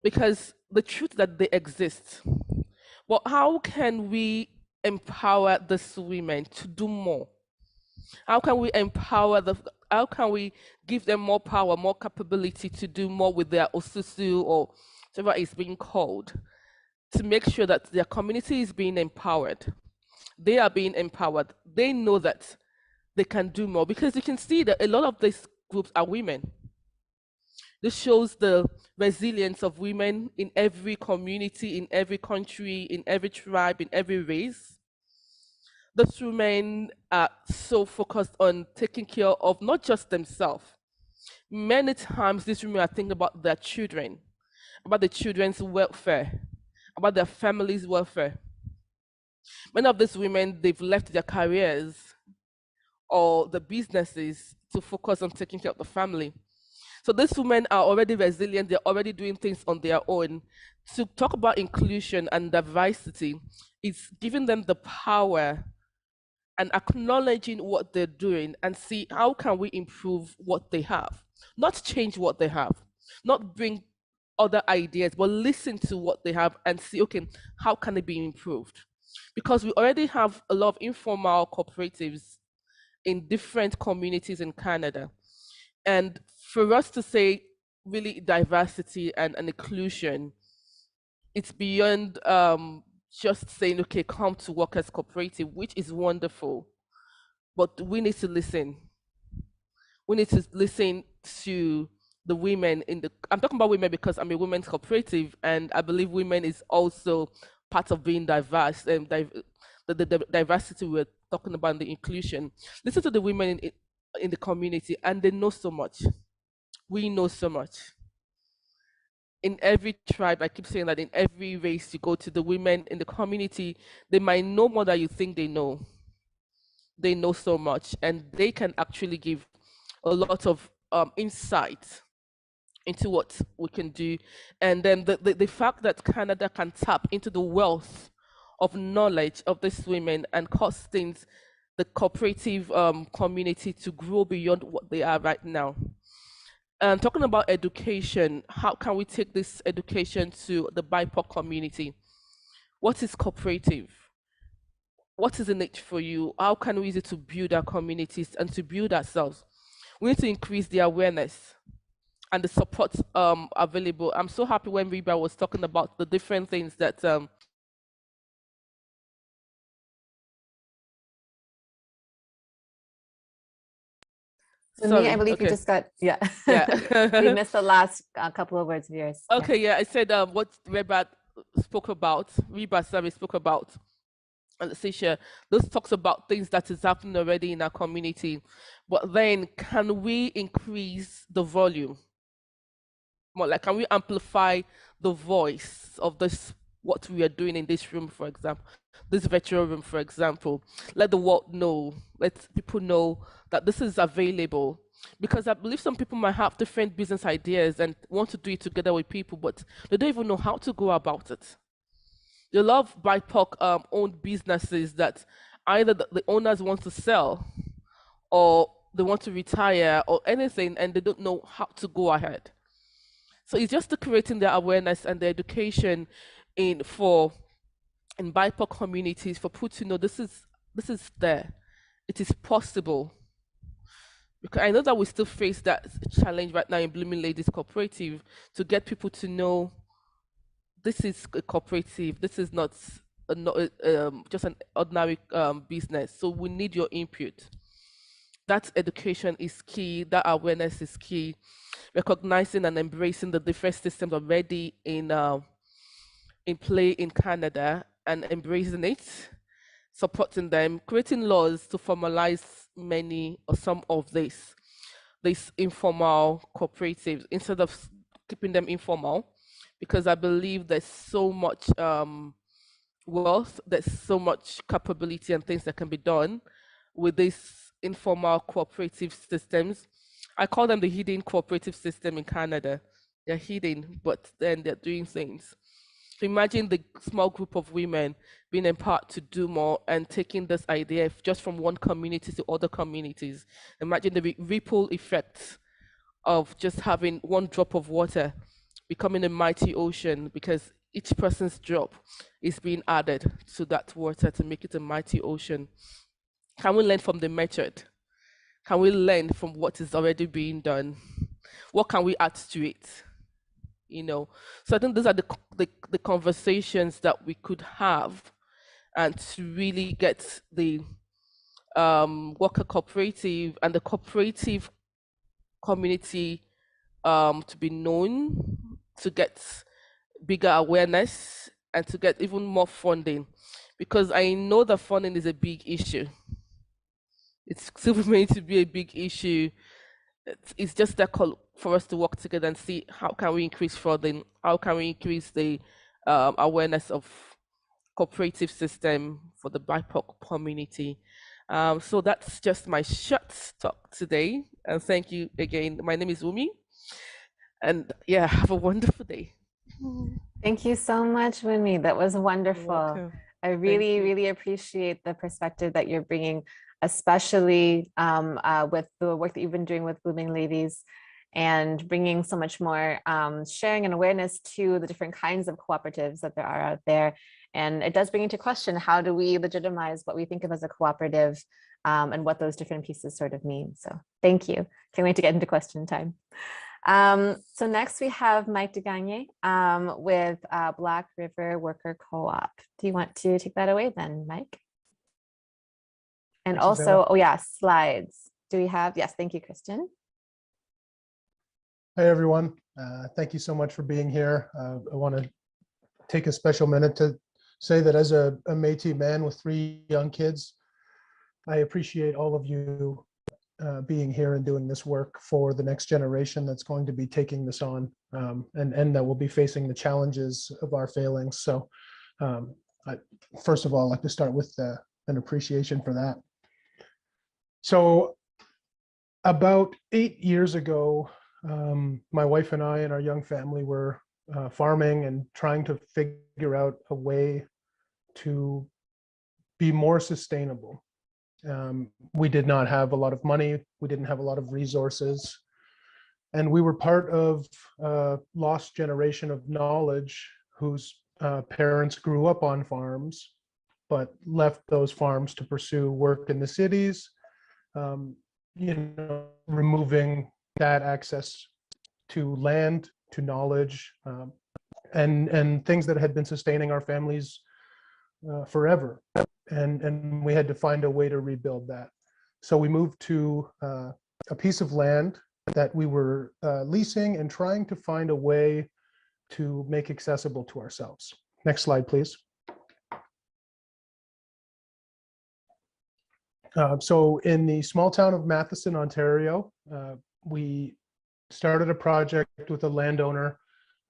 because the truth that they exist. But how can we empower these women to do more? How can we how can we give them more power, more capability to do more with their osusu or whatever is being called, to make sure that their community is being empowered? They are being empowered. They know that they can do more, because you can see that a lot of these groups are women. This shows the resilience of women in every community, in every country, in every tribe, in every race. Those women are so focused on taking care of not just themselves. Many times these women are thinking about their children, about the children's welfare, about their family's welfare. Many of these women, they've left their careers or the businesses to focus on taking care of the family. So these women are already resilient, they're already doing things on their own. To talk about inclusion and diversity, it's giving them the power and acknowledging what they're doing and see how can we improve what they have. Not change what they have, not bring other ideas, but listen to what they have and see, okay, how can it be improved? Because we already have a lot of informal cooperatives in different communities in Canada. And for us to say really diversity and inclusion, it's beyond just saying, okay, come to workers cooperative, which is wonderful. But we need to listen. We need to listen to the women I'm talking about women because I'm a women's cooperative, and I believe women is also part of being diverse, and the diversity we're talking about, the inclusion. Listen to the women in the community, and they know so much. We know so much. In every tribe, I keep saying that in every race you go to, the women in the community, they might know more than you think they know. They know so much, and they can actually give a lot of insight into what we can do. And then the fact that Canada can tap into the wealth of knowledge of these women and cause things, the cooperative community, to grow beyond what they are right now. And talking about education, how can we take this education to the BIPOC community? What is cooperative? What is in it for you? How can we use it to build our communities and to build ourselves? We need to increase the awareness and the support available. I'm so happy when Reba was talking about the different things that so Me, I believe okay. you just got, yeah. Yeah. We missed the last couple of words of yours. Okay, yeah, I said what Reba spoke about, spoke about, and Sisha, this talks about things that is happening already in our community. But then can we increase the volume? More like, can we amplify the voice of this, what we are doing in this room, for example, this virtual room, for example? Let the world know, let people know that this is available. Because I believe some people might have different business ideas and want to do it together with people, but they don't even know how to go about it. There are a lot of BIPOC owned businesses that either the owners want to sell, or they want to retire, or anything, and they don't know how to go ahead. So it's just creating the awareness and the education in BIPOC communities, for people to know this is there. It is possible. Because I know that we still face that challenge right now in Blooming Ladies Cooperative, to get people to know this is a cooperative. This is not just an ordinary business. So we need your input. That education is key. That awareness is key. Recognizing and embracing the different systems already in in play in Canada and embracing it, supporting them, creating laws to formalize many or some of these informal cooperatives instead of keeping them informal, because I believe there's so much wealth, there's so much capability and things that can be done with these informal cooperative systems. I call them the hidden cooperative system in Canada. They're hidden, but then they're doing things. So imagine the small group of women being empowered to do more and taking this idea just from one community to other communities. Imagine the ripple effect of just having one drop of water becoming a mighty ocean, because each person's drop is being added to that water to make it a mighty ocean. Can we learn from the method? Can we learn from what is already being done? What can we add to it? So I think those are the conversations that we could have, and to really get the worker cooperative and the cooperative community to be known, to get bigger awareness, and to get even more funding, because I know that funding is a big issue. It's still going to be a big issue. It's just that call for us to work together and see how can we increase funding, how can we increase the awareness of cooperative system for the BIPOC community. So that's just my short talk today, and thank you again. My name is Umi, and yeah, have a wonderful day. Thank you so much, Wimi. That was wonderful. I really, really appreciate the perspective that you're bringing, especially with the work that you've been doing with Blooming Ladies, and bringing so much more sharing and awareness to the different kinds of cooperatives that there are out there. And it does bring into question, how do we legitimize what we think of as a cooperative, and what those different pieces sort of mean. So thank you. Can't wait to get into question time. So next we have Mike DeGagne with Black River Worker Co-op. Do you want to take that away then, Mike? And also, oh yeah, slides. Do we have, yes, thank you, Christian. Hi, everyone. Thank you so much for being here. I want to take a special minute to say that as a Métis man with 3 young kids, I appreciate all of you being here and doing this work for the next generation that's going to be taking this on, and that will be facing the challenges of our failings. So first of all, I'd like to start with an appreciation for that. So about 8 years ago, my wife and I and our young family were farming and trying to figure out a way to be more sustainable. We did not have a lot of money. We didn't have a lot of resources. And we were part of a lost generation of knowledge whose parents grew up on farms, but left those farms to pursue work in the cities, removing that access to land, to knowledge, and things that had been sustaining our families forever. And we had to find a way to rebuild that. So we moved to a piece of land that we were leasing and trying to find a way to make accessible to ourselves. Next slide, please. So in the small town of Matheson, Ontario, we started a project with a landowner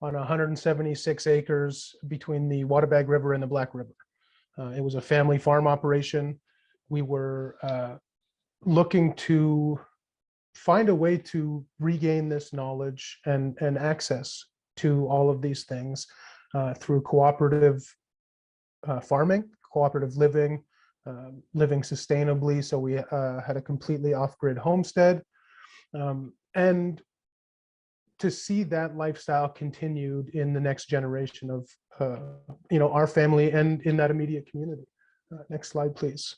on 176 acres between the Waterberg River and the Black River. It was a family farm operation. We were looking to find a way to regain this knowledge and access to all of these things through cooperative farming, cooperative living, living sustainably. So we had a completely off-grid homestead. And to see that lifestyle continued in the next generation of our family and in that immediate community. Next slide, please.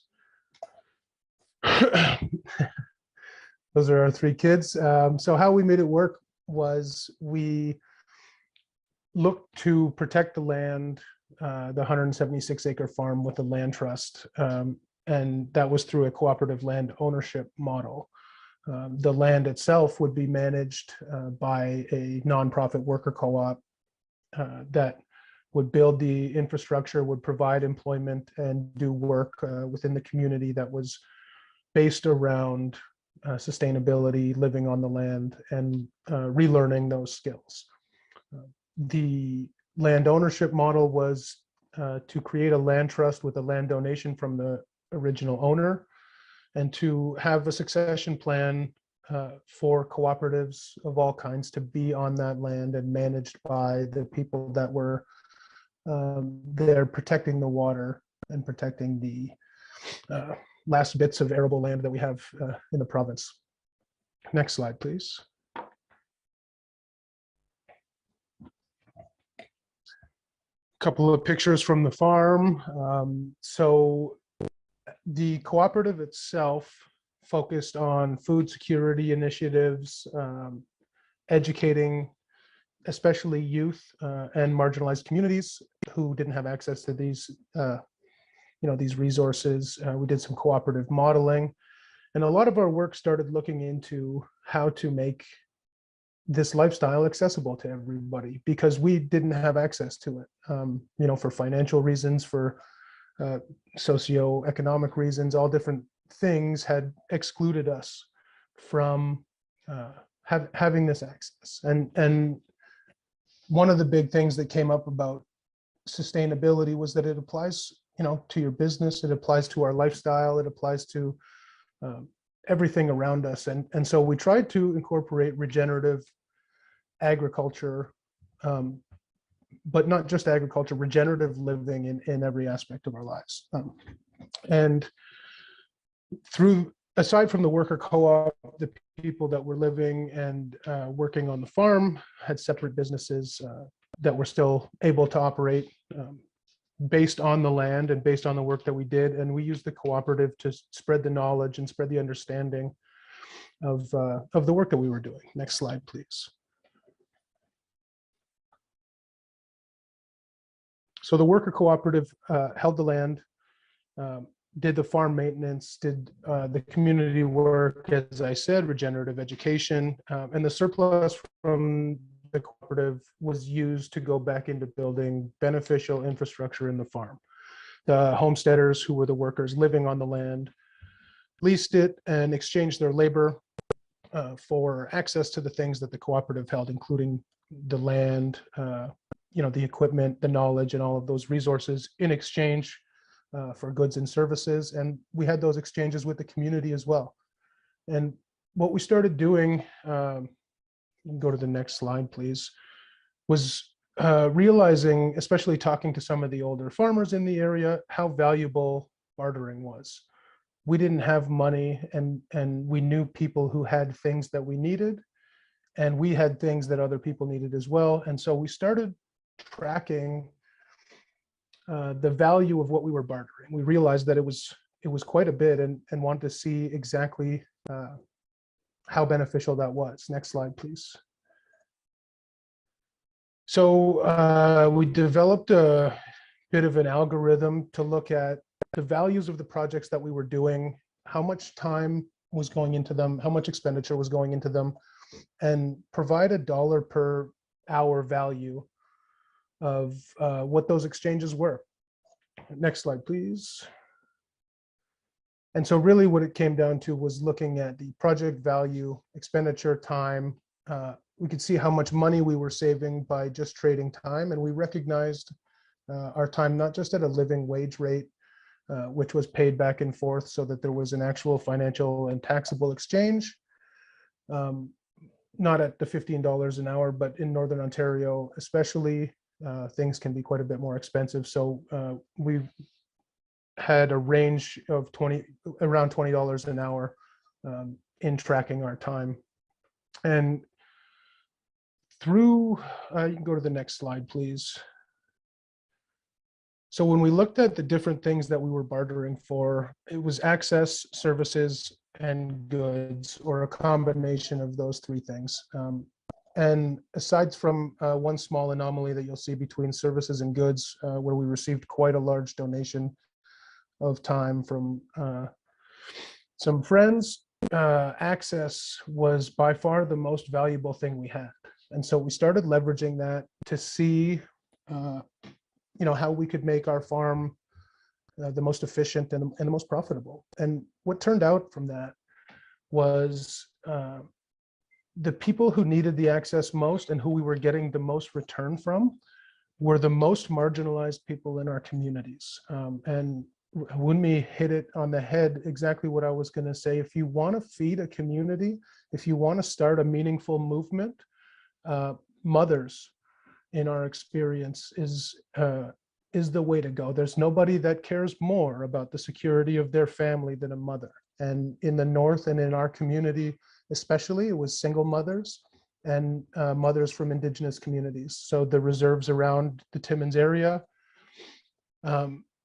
Those are our 3 kids. So how we made it work was we looked to protect the land, the 176 acre farm with a land trust. And that was through a cooperative land ownership model. The land itself would be managed by a nonprofit worker co-op that would build the infrastructure, would provide employment and do work within the community that was based around sustainability, living on the land, and relearning those skills. The land ownership model was to create a land trust with a land donation from the original owner, and to have a succession plan for cooperatives of all kinds to be on that land and managed by the people that were there protecting the water and protecting the last bits of arable land that we have in the province. Next slide, please. Couple of pictures from the farm. So the cooperative itself focused on food security initiatives, educating especially youth and marginalized communities who didn't have access to these these resources. We did some cooperative modeling, and a lot of our work started looking into how to make this lifestyle accessible to everybody, because we didn't have access to it, for financial reasons, for socioeconomic reasons. All different things had excluded us from having this access. And one of the big things that came up about sustainability was that it applies, to your business, it applies to our lifestyle, it applies to everything around us. And so we tried to incorporate regenerative agriculture, but not just agriculture, regenerative living in every aspect of our lives. And aside from the worker co-op, the people that were living and working on the farm had separate businesses that were still able to operate based on the land and based on the work that we did. And we used the cooperative to spread the knowledge and spread the understanding of the work that we were doing. Next slide, please. So the worker cooperative held the land, did the farm maintenance, did the community work, as I said, regenerative education, and the surplus from the cooperative was used to go back into building beneficial infrastructure in the farm. The homesteaders, who were the workers living on the land, leased it and exchanged their labor for access to the things that the cooperative held, including the land, the equipment, the knowledge, and all of those resources in exchange for goods and services. And we had those exchanges with the community as well. And what we started doing, go to the next slide, please, was realizing, especially talking to some of the older farmers in the area, how valuable bartering was. We didn't have money, and we knew people who had things that we needed, and we had things that other people needed as well. And so we started tracking the value of what we were bartering. We realized that it was quite a bit, and wanted to see exactly how beneficial that was. Next slide, please. So we developed a bit of an algorithm to look at the values of the projects that we were doing, how much time was going into them, how much expenditure was going into them, and provide a dollar per hour value of what those exchanges were. Next slide, please. And so really what it came down to was looking at the project value, expenditure, time. We could see how much money we were saving by just trading time. And we recognized our time not just at a living wage rate, which was paid back and forth so that there was an actual financial and taxable exchange, not at the $15 an hour, but in Northern Ontario, especially, things can be quite a bit more expensive. So we had a range of around $20 an hour in tracking our time. And through, you can go to the next slide, please. So when we looked at the different things that we were bartering for, it was access, services, and goods, or a combination of those three things. And aside from one small anomaly that you'll see between services and goods, where we received quite a large donation of time from some friends, access was by far the most valuable thing we had. And so we started leveraging that to see how we could make our farm the most efficient and the most profitable. And what turned out from that was the people who needed the access most and who we were getting the most return from were the most marginalized people in our communities. And Wunmi hit it on the head, exactly what I was going to say. If you want to feed a community, if you want to start a meaningful movement, mothers, in our experience, is the way to go. There's nobody that cares more about the security of their family than a mother. And in the North and in our community, especially, it was single mothers and mothers from Indigenous communities. So the reserves around the Timmins area,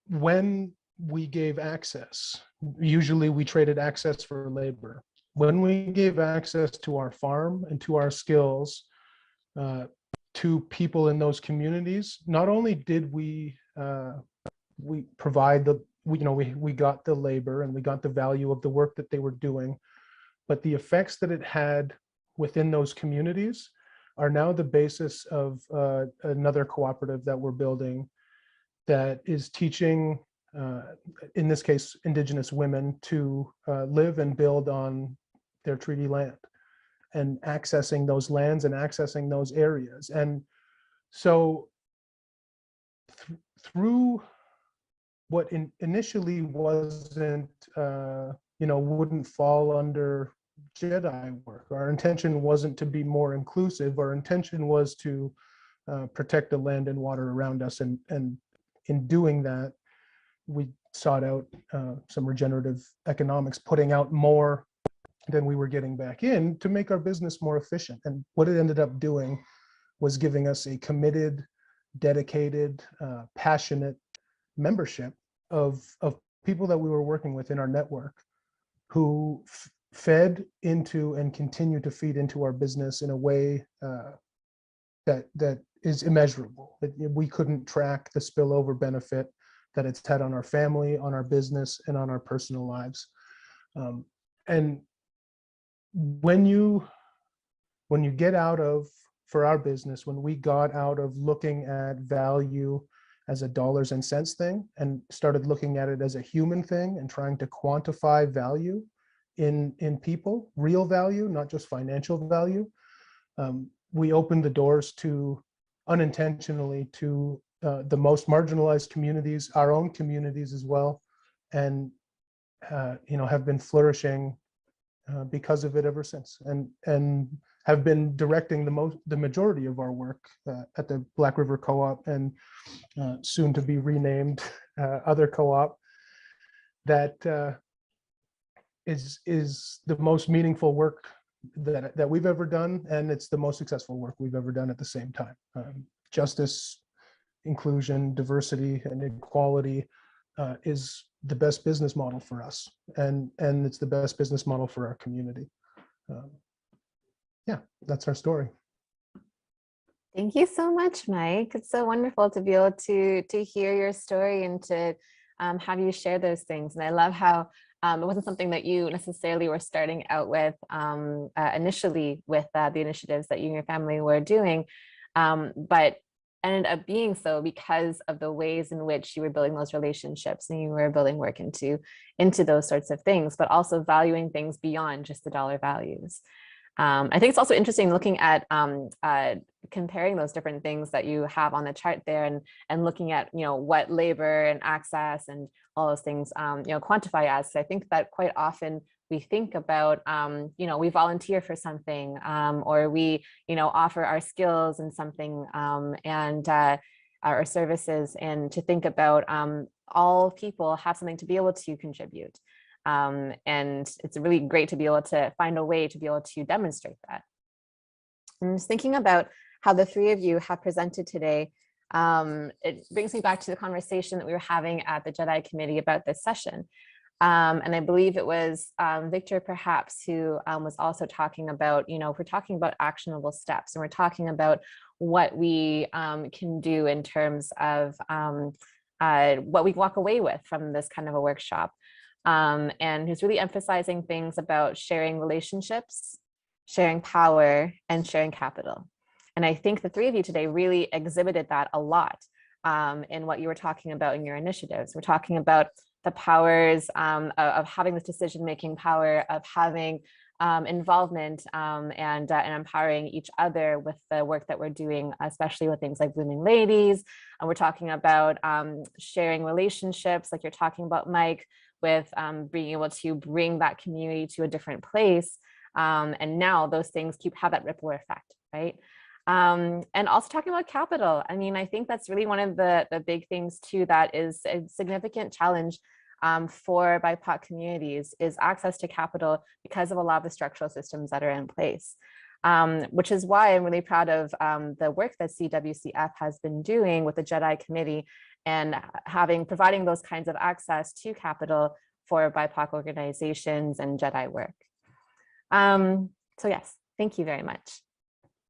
when we gave access, usually we traded access for labor. When we gave access to our farm and to our skills to people in those communities, not only did we provide we got the labor and we got the value of the work that they were doing, but the effects that it had within those communities are now the basis of another cooperative that we're building that is teaching, in this case, Indigenous women to live and build on their treaty land and accessing those lands and accessing those areas. And so through what initially wasn't, wouldn't fall under JEDI work. Our intention wasn't to be more inclusive. Our intention was to protect the land and water around us. And in doing that, we sought out some regenerative economics, putting out more than we were getting back in to make our business more efficient. And what it ended up doing was giving us a committed, dedicated, passionate membership of people that we were working with in our network who fed into and continue to feed into our business in a way that is immeasurable. We couldn't track the spillover benefit that it's had on our family, on our business, and on our personal lives. And when you get out of, for our business, when we got out of looking at value as a dollars and cents thing and started looking at it as a human thing and trying to quantify value in people, real value, not just financial value, we opened the doors to, unintentionally, to the most marginalized communities, our own communities as well, and have been flourishing because of it ever since, and have been directing the majority of our work at the Black River Co-op and soon to be renamed other co-op that is the most meaningful work that we've ever done, and it's the most successful work we've ever done at the same time. Justice, inclusion, diversity, and equality is the best business model for us, and it's the best business model for our community. Yeah, that's our story. Thank you so much, Mike. It's so wonderful to be able to hear your story and to have you share those things. And I love how it wasn't something that you necessarily were starting out with initially with the initiatives that you and your family were doing, but ended up being so because of the ways in which you were building those relationships and you were building work into those sorts of things, but also valuing things beyond just the dollar values. I think it's also interesting looking at comparing those different things that you have on the chart there and looking at, what labor and access and all those things, quantify as. So I think that quite often we think about, we volunteer for something or we, offer our skills in something and our services, and to think about all people have something to be able to contribute. And it's really great to be able to find a way to be able to demonstrate that. And just thinking about how the three of you have presented today, it brings me back to the conversation that we were having at the JEDI committee about this session. And I believe it was Victor perhaps who was also talking about, if we're talking about actionable steps and we're talking about what we can do in terms of what we walk away with from this kind of a workshop. And who's really emphasizing things about sharing relationships, sharing power, and sharing capital. And I think the three of you today really exhibited that a lot. in what you were talking about in your initiatives. We're talking about the powers of having this decision-making power, of having involvement and empowering each other with the work that we're doing, especially with things like Blooming Ladies. And we're talking about sharing relationships, like you're talking about, Mike, with being able to bring that community to a different place. And now those things have that ripple effect, right? And also talking about capital. I mean, I think that's really one of the big things too, that is a significant challenge for BIPOC communities, is access to capital because of a lot of the structural systems that are in place. Which is why I'm really proud of the work that CWCF has been doing with the JEDI committee and providing those kinds of access to capital for BIPOC organizations and JEDI work. So yes, thank you very much.